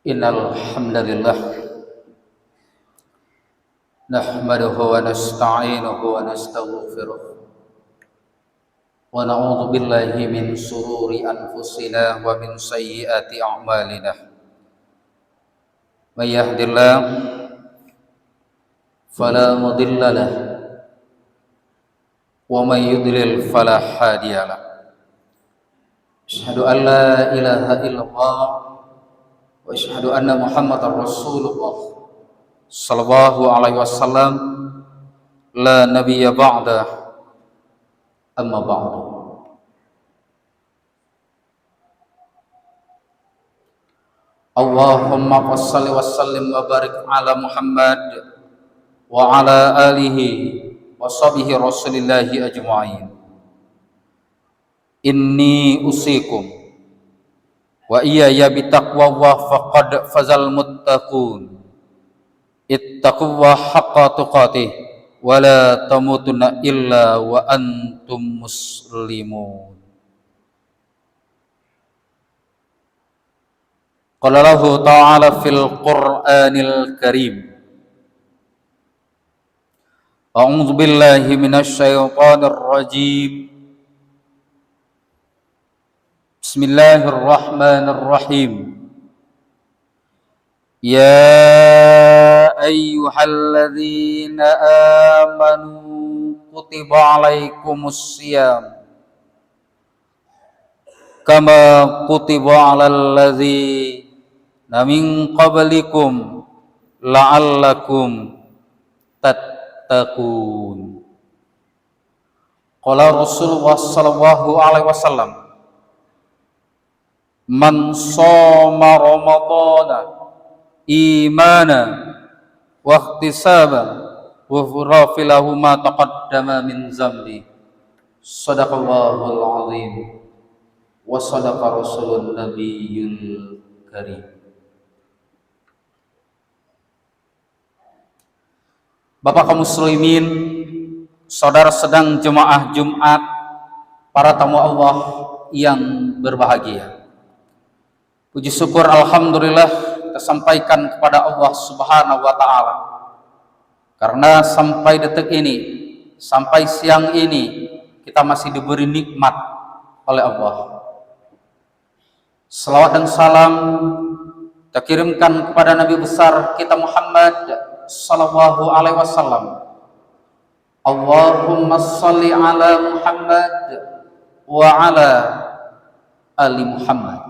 Innal hamdalillah nahmaduhu wa nasta'inuhu wa nastaghfiruh wa na'udzu billahi min shururi anfusina wa min sayyiati a'malina. May yahdihillah fala mudilla lah wa may yudlil fala hadiya lah. Asyhadu an la ilaha illallah wa asyhadu anna Muhammadar Rasulullah sallallahu alaihi wasallam la nabiyya ba'da amma ba'du. Allahumma shalli wa sallim wa barik ala Muhammad wa ala alihi wa sahbihi rasulillahi ajma'in. Inni usikum wa iyaya bitaqwallah faqad fazal muttaqun. Ittaqullaha haqqa tuqatih wa la tamutunna illa wa antum muslimun. Qala lahu ta'ala fil Qur'anil Karim. A'udzu billahi minasy syaithanir rajim. Bismillahirrahmanirrahim. Ya ayyuhalladzina amanu kutiba alaikumus syiyam kama kutiba alal ladzina min qablikum la'allakum tattaqun. Qala Rasulullah sallallahu alaihi wasallam, man shoma ramadhana imana wa ihtisaban ghufira lahu ma taqaddama min zambi. Shadaqallahul azim wa shadaqa rasulun nabiyyul karim. Bapak kaum muslimin, saudara sedang jemaah Jumat, para tamu Allah yang berbahagia. Puji syukur alhamdulillah kita sampaikan kepada Allah Subhanahu wa taala. Karena sampai detik ini, sampai siang ini kita masih diberi nikmat oleh Allah. Selawat dan salam kita kirimkan kepada Nabi besar kita Muhammad sallallahu alaihi wasallam. Allahumma shalli ala Muhammad wa ala ali Muhammad.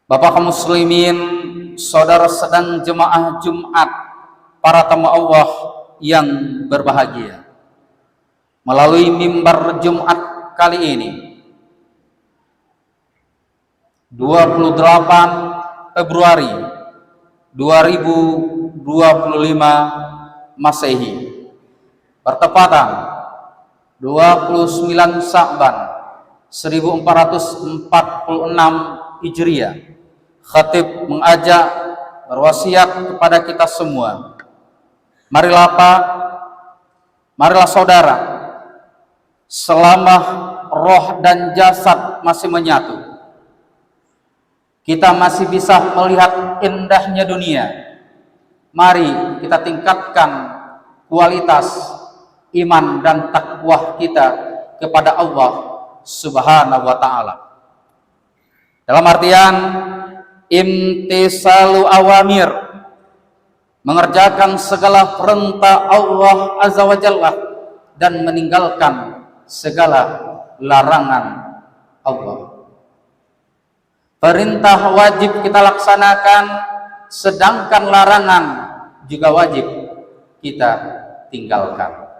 Bapak kaum muslimin, saudara sedang jemaah Jumat, para tamu Allah yang berbahagia. Melalui mimbar Jumat kali ini 28 Februari 2025 Masehi, bertepatan 29 Sya'ban 1446 Hijriah. Khatib mengajak, berwasiat kepada kita semua, marilah saudara, selama roh dan jasad masih menyatu, kita masih bisa melihat indahnya dunia. Mari kita tingkatkan kualitas iman dan takwa kita kepada Allah Subhanahu wa taala. Dalam artian imtisalu awamir, mengerjakan segala perintah Allah Azza wa Jalla dan meninggalkan segala larangan Allah. Perintah wajib kita laksanakan, sedangkan larangan juga wajib kita tinggalkan.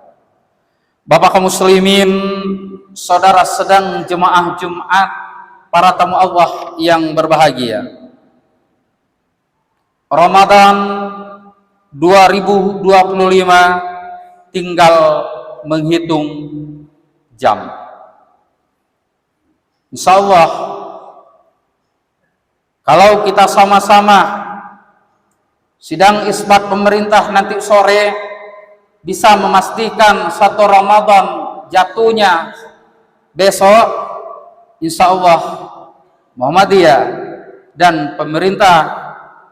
Bapak kaum muslimin, saudara sedang jemaah Jumat, para tamu Allah yang berbahagia. Ramadan 2025 tinggal menghitung jam. Insyaallah kalau kita sama-sama sidang isbat pemerintah nanti sore bisa memastikan 1 Ramadan jatuhnya besok, insyaallah Muhammadiyah dan pemerintah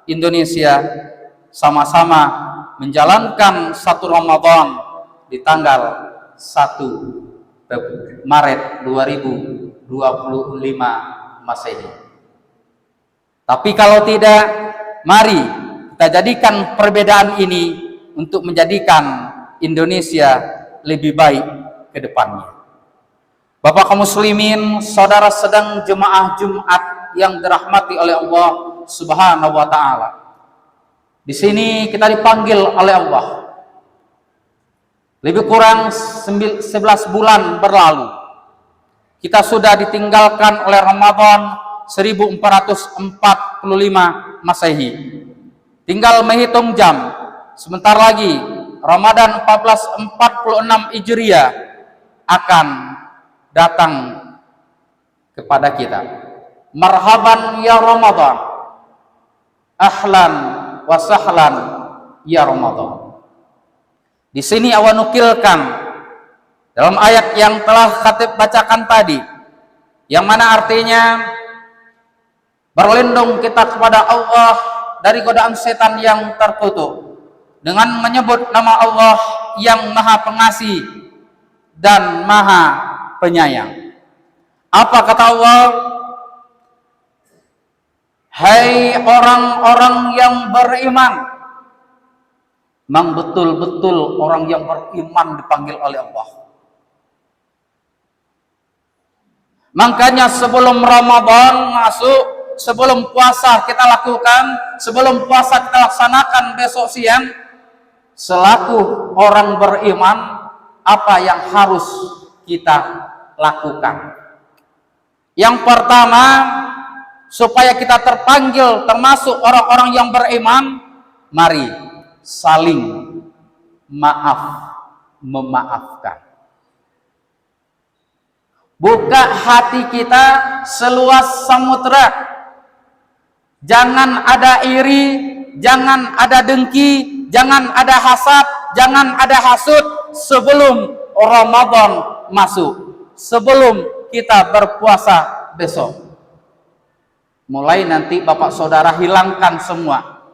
Indonesia sama-sama menjalankan satu Ramadan di tanggal 1 Maret 2025 Masehi. Tapi kalau tidak, mari kita jadikan perbedaan ini untuk menjadikan Indonesia lebih baik ke depannya. Bapak kaum muslimin, saudara sedang jemaah Jumat yang dirahmati oleh Allah Subhanahu wa taala. Di sini kita dipanggil oleh Allah. Lebih kurang 11 bulan berlalu. Kita sudah ditinggalkan oleh Ramadan 1445 Masehi. Tinggal menghitung jam. Sebentar lagi Ramadan 1446 Hijriah akan datang kepada kita. Marhaban ya Ramadan, ahlan wa sahlan ya Ramadan. Di sini awan nukilkan dalam ayat yang telah khatib bacakan tadi, yang mana artinya berlindung kita kepada Allah dari godaan setan yang terkutuk dengan menyebut nama Allah yang Maha Pengasih dan Maha Penyayang. Apa kata Allah? Hai orang-orang yang beriman. Memang betul-betul orang yang beriman dipanggil oleh Allah. Makanya sebelum Ramadan masuk, sebelum puasa kita lakukan, sebelum puasa kita laksanakan besok siang, selaku orang beriman, apa yang harus kita lakukan? Yang pertama, supaya kita terpanggil termasuk orang-orang yang beriman, mari saling memaafkan. Buka hati kita seluas samudra. Jangan ada iri, jangan ada dengki, jangan ada hasad, jangan ada hasud sebelum Ramadan masuk, sebelum kita berpuasa besok. Mulai nanti Bapak Saudara hilangkan semua.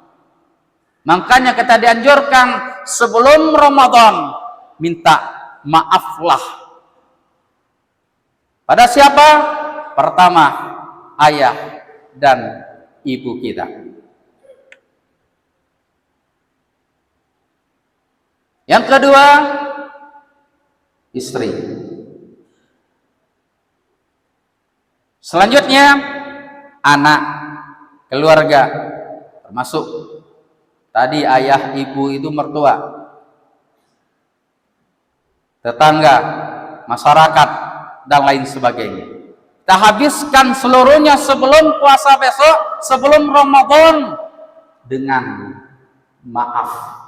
Makanya kita dianjurkan sebelum Ramadan minta maaflah. Pada siapa? Pertama, ayah dan ibu kita. Yang kedua, istri. Selanjutnya, anak, keluarga, termasuk tadi ayah, ibu itu mertua, tetangga, masyarakat, dan lain sebagainya. Kita habiskan seluruhnya sebelum puasa besok, sebelum Ramadan, dengan maaf.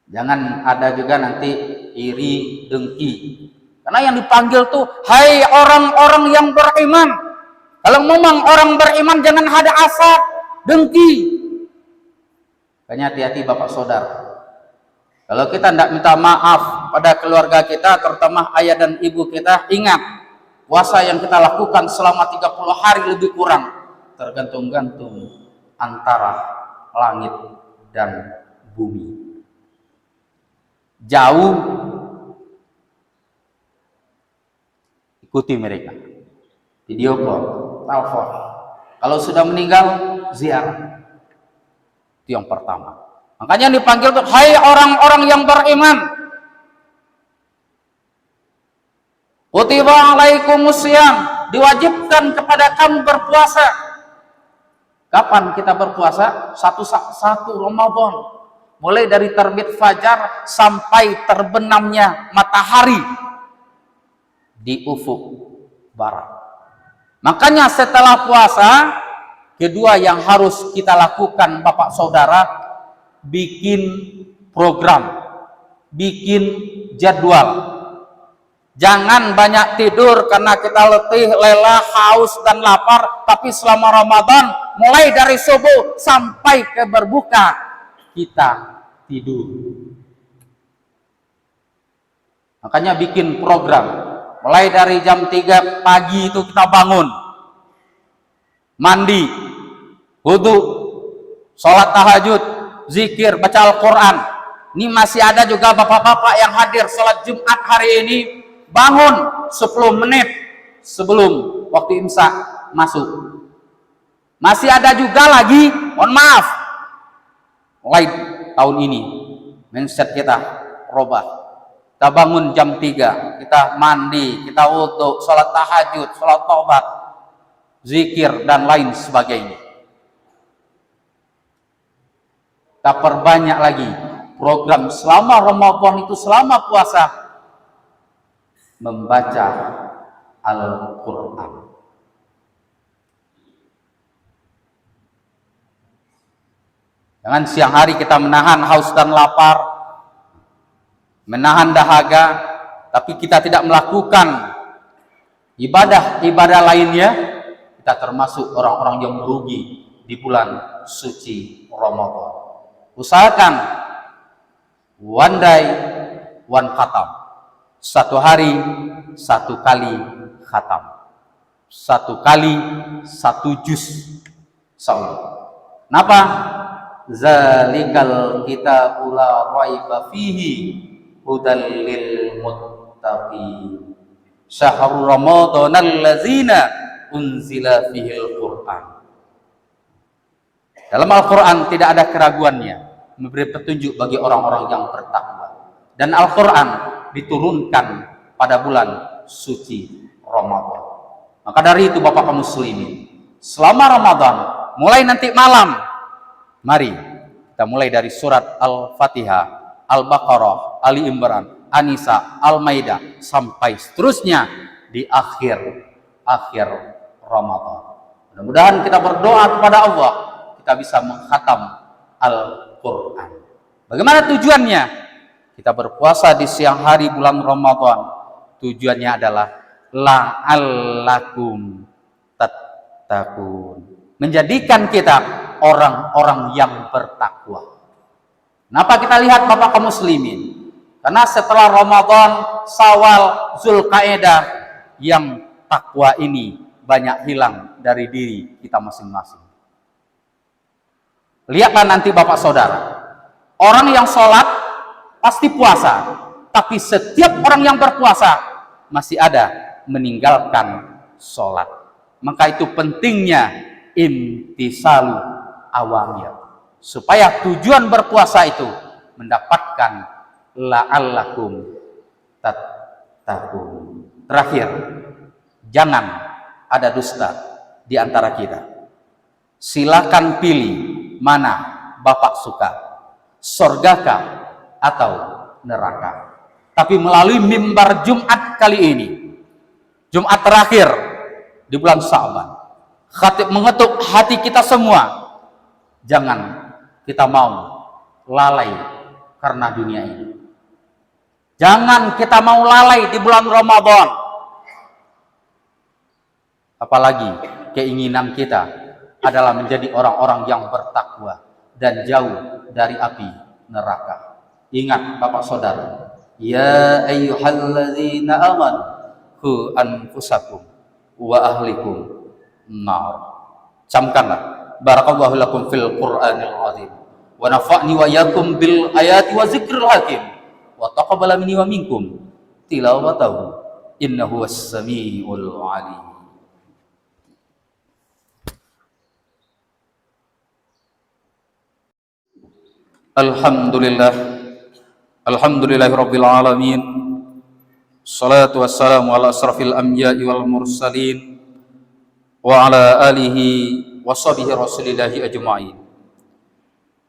Jangan ada juga nanti iri, dengki. Karena yang dipanggil tuh, hai orang-orang yang beriman. Kalau memang orang beriman, jangan ada hasad, dengki. Makanya hati-hati Bapak Saudara. Kalau kita tidak minta maaf pada keluarga kita, terutama ayah dan ibu kita, ingat, puasa yang kita lakukan selama 30 hari lebih kurang, tergantung-gantung antara langit dan bumi. Jauh, ikuti mereka. Video call, telepon. Kalau sudah meninggal, ziarah. Itu yang pertama. Makanya dipanggil tuh, hai orang-orang yang beriman. Kutiba alaikumusiyam, diwajibkan kepada kamu berpuasa. Kapan kita berpuasa? Satu Ramadan. Mulai dari terbit fajar sampai terbenamnya matahari di ufuk barat. Makanya setelah puasa, kedua yang harus kita lakukan Bapak Saudara, bikin program, bikin jadwal. Jangan banyak tidur karena kita letih, lelah, haus, dan lapar. Tapi selama Ramadan, mulai dari subuh sampai ke berbuka, kita tidur. Makanya bikin program. Mulai dari jam 3 pagi itu kita bangun. mandi, wudu, sholat tahajud, zikir, baca Al-Quran. Ini masih ada juga bapak-bapak yang hadir sholat Jumat hari ini, bangun 10 menit sebelum waktu imsak masuk. Masih ada juga lagi, mohon maaf, mulai tahun ini mindset kita robah. Kita bangun jam 3, kita mandi, kita wudu, sholat tahajud, sholat taubat, zikir dan lain sebagainya. Kita perbanyak lagi program selama Ramadan itu, selama puasa, membaca Al-Quran. Jangan siang hari kita menahan haus dan lapar, menahan dahaga, tapi kita tidak melakukan ibadah-ibadah lainnya, kita termasuk orang-orang yang merugi di bulan suci Ramadan. Usahakan one day one khatam, satu hari satu kali khatam, satu kali satu juz. Kenapa? Zalikal kitabul la raiba fihi hudal lil muttaqin. Syahrul ramadhanal ladzina unzila fihil Qur'an. Dalam Al-Qur'an tidak ada keraguannya, memberi petunjuk bagi orang-orang yang bertakwa. Dan Al-Qur'an diturunkan pada bulan suci Ramadan. Maka dari itu Bapak kaum muslimin, selama Ramadan, mulai nanti malam, mari kita mulai dari surat Al-Fatihah, Al-Baqarah, Ali Imran, An-Nisa, Al-Maidah, sampai seterusnya di akhir Ramadan. Mudah-mudahan kita berdoa kepada Allah, kita bisa mengkhatam Al-Quran. Bagaimana tujuannya? Kita berpuasa di siang hari bulan Ramadan. Tujuannya adalah la'allakum tattaqun, menjadikan kita orang-orang yang bertakwa. Kenapa kita lihat Bapak kaum muslimin? Karena setelah Ramadan, Syawal, Zulqa'dah, yang takwa ini banyak hilang dari diri kita masing-masing. Lihatlah nanti Bapak Saudara, orang yang sholat pasti puasa, tapi setiap orang yang berpuasa masih ada meninggalkan sholat. Maka itu pentingnya imtisalu awamir, supaya tujuan berpuasa itu mendapatkan la'allakum tattaqun. Terakhir, jangan ada dusta di antara kita. Silakan pilih mana Bapak suka, surgakah atau neraka. Tapi melalui mimbar Jumat kali ini, Jumat terakhir di bulan Sya'ban, khatib mengetuk hati kita semua, jangan kita mau lalai karena dunia ini. Jangan kita mau lalai di bulan Ramadan. Apalagi keinginan kita adalah menjadi orang-orang yang bertakwa dan jauh dari api neraka. Ingat Bapak Saudara, ya ayyuhalladzina amanu qu anfusakum wa ahlikum nar. Camkanlah. Barakallahu lakum fil Qur'anil azim wa nafa'ni wa iyyakum bil ayati wa zikril hakim wa taqabbala minni wa minkum tilawatahu innahu was-sami'ul 'alim. Alhamdulillahi rabbil alamin. Salatu wassalamu ala asrafil anbiya'i wal mursalin wa ala alihi wa sahbihi rasulillahi ajma'in.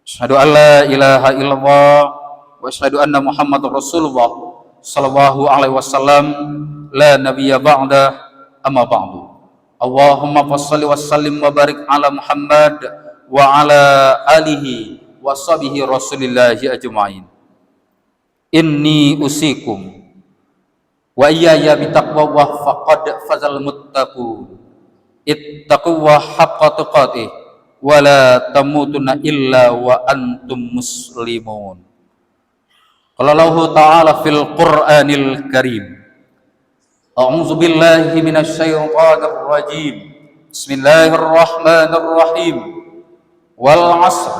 Asyhadu an la ilaha illallah wa asyhadu anna Muhammadar Rasulullah sallallahu alaihi wasallam, la nabiyya ba'da, amma ba'du. Allahumma shalli wa sallim wa barik ala Muhammad wa ala alihi wa sahbihi rasulillahi ajma'in. Inni usikum wa iyaya bitaqwallah faqad fazal muttaqun. Ittaquwa haqqa tuqatih wa la tamutunna illa wa antum muslimun. Qala Allah ta'ala fil Qur'anil Karim, a'udzu billahi minasy syaithanir rajim. Bismillahirrahmanirrahim. Wal 'asr.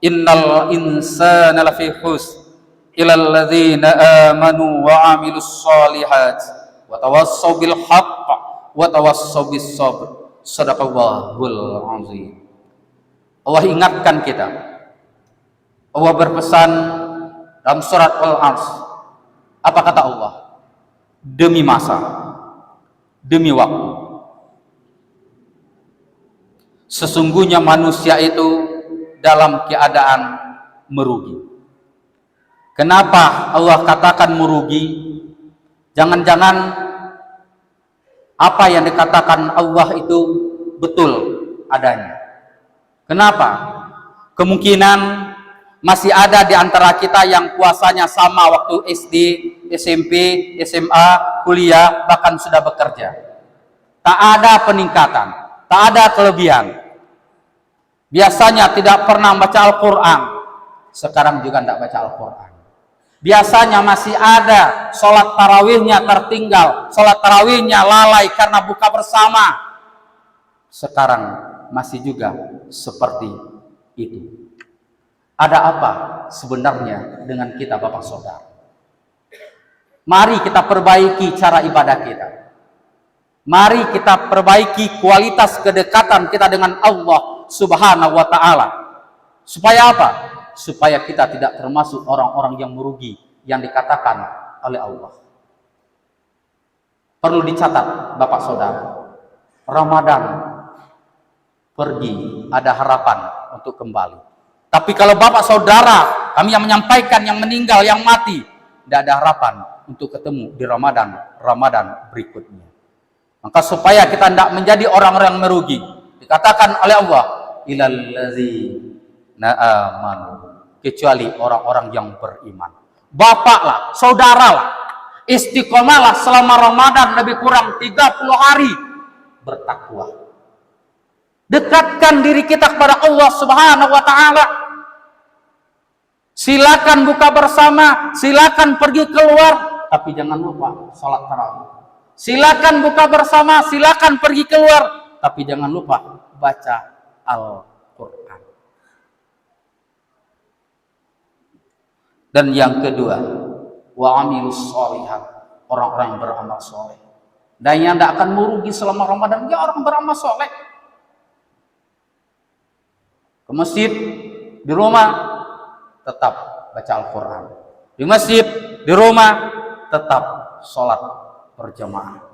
Innal insana lafi khusr illa alladzina amanu wa 'amilus shalihat wa tawassaw bil haqq wa tawassaw bis sabr. Shadaqallahul azim. Allah ingatkan kita. Allah berpesan dalam surat Al-Asr. Apa kata Allah? Demi masa, demi waktu, sesungguhnya manusia itu dalam keadaan merugi. Kenapa Allah katakan merugi? Jangan-jangan apa yang dikatakan Allah itu betul adanya. Kenapa? Kemungkinan masih ada di antara kita yang puasanya sama waktu SD, SMP, SMA, kuliah, bahkan sudah bekerja. Tak ada peningkatan, tak ada kelebihan. Biasanya tidak pernah baca Al-Quran, sekarang juga tidak baca Al-Quran. Biasanya masih ada sholat tarawihnya tertinggal, sholat tarawihnya lalai karena buka bersama. Sekarang masih juga seperti itu. Ada apa sebenarnya dengan kita, Bapak Saudara? Mari kita perbaiki cara ibadah kita. Mari kita perbaiki kualitas kedekatan kita dengan Allah Subhanahu wa ta'ala. Supaya apa? Supaya kita tidak termasuk orang-orang yang merugi yang dikatakan oleh Allah. Perlu dicatat, Bapak Saudara, Ramadan pergi, ada harapan untuk kembali. Tapi kalau Bapak Saudara, kami yang menyampaikan, yang meninggal, yang mati, tidak ada harapan untuk ketemu di Ramadan berikutnya. Maka supaya kita tidak menjadi orang-orang yang merugi, dikatakan oleh Allah, ilal ladzina amanu, kecuali orang-orang yang beriman. Bapaklah, saudaralah, istiqomahlah selama Ramadan lebih kurang 30 hari bertakwa. Dekatkan diri kita kepada Allah Subhanahu wa ta'ala. Silakan buka bersama, silakan pergi keluar, tapi jangan lupa salat tarawih. Silakan buka bersama, silakan pergi keluar, tapi jangan lupa baca Al-Quran. Dan yang kedua, wa amilus sholihat, orang-orang yang beramal soleh. Dan yang tidak akan merugi selama Ramadan, ya orang beramal soleh. Ke masjid, di rumah tetap baca Al-Quran. Di masjid, di rumah tetap sholat berjamaah.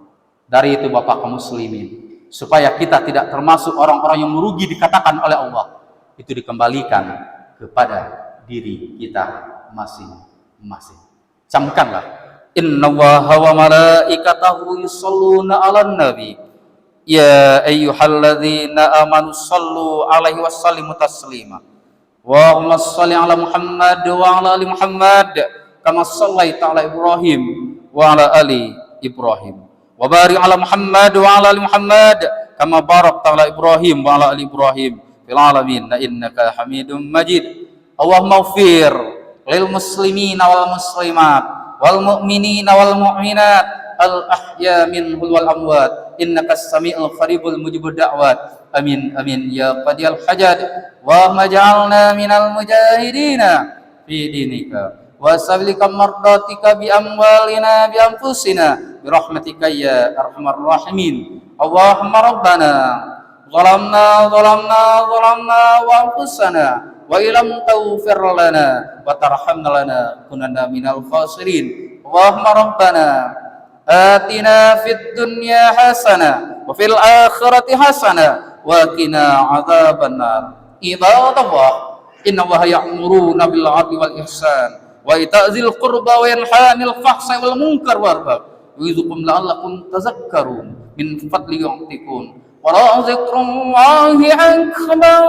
Dari itu Bapak kaum muslimin, supaya kita tidak termasuk orang-orang yang merugi dikatakan oleh Allah, itu dikembalikan kepada diri kita masing-masing. Camkanlah, innallaha wa malaikatahu yusholluna 'alan nabi. Ya ayyuhalladzina amanu sallu alaihi wasallimu taslima. Allahumma shalli ala Muhammad wa ala ali Muhammad kama shallaita ala Ibrahim wa ala ali Ibrahim. Wa barik ala Muhammad wa ala ali Muhammad kama barakta ala Ibrahim wa ala ali Ibrahim fil alamin innaka Hamidum Majid. Allahumma ighfir lil muslimina wal muslimat wal mu'minina wal mu'minat al ahya minhum wal amwat innaka as-sami'ul qaribul mujibud da'wat. Amin amin ya qadiyal hajat. Wa maj'alna minal mujahidina fi dinika wa sablika mardatika bi amwalina bi anfusina bi rahmatika ya arhamar rahimin. Allahumma rabbana zalamna wa anfusana wa illam taghfir lana wa tarhamna lana kunanna minal khasirin. Allahumma rabbana atina fid dunya hasanah wa fil akhirati hasanah wa qina adzabannar. Ibadallah, innallaha ya'muruna bil 'adli wal ihsan wa ita'zil qurba wa yanha 'anil fahsai wal munkar wal baghi wa yadhkurukum la'allakum tadhakkarun min fadli yu'tikum wa la dzikrullahi akbar.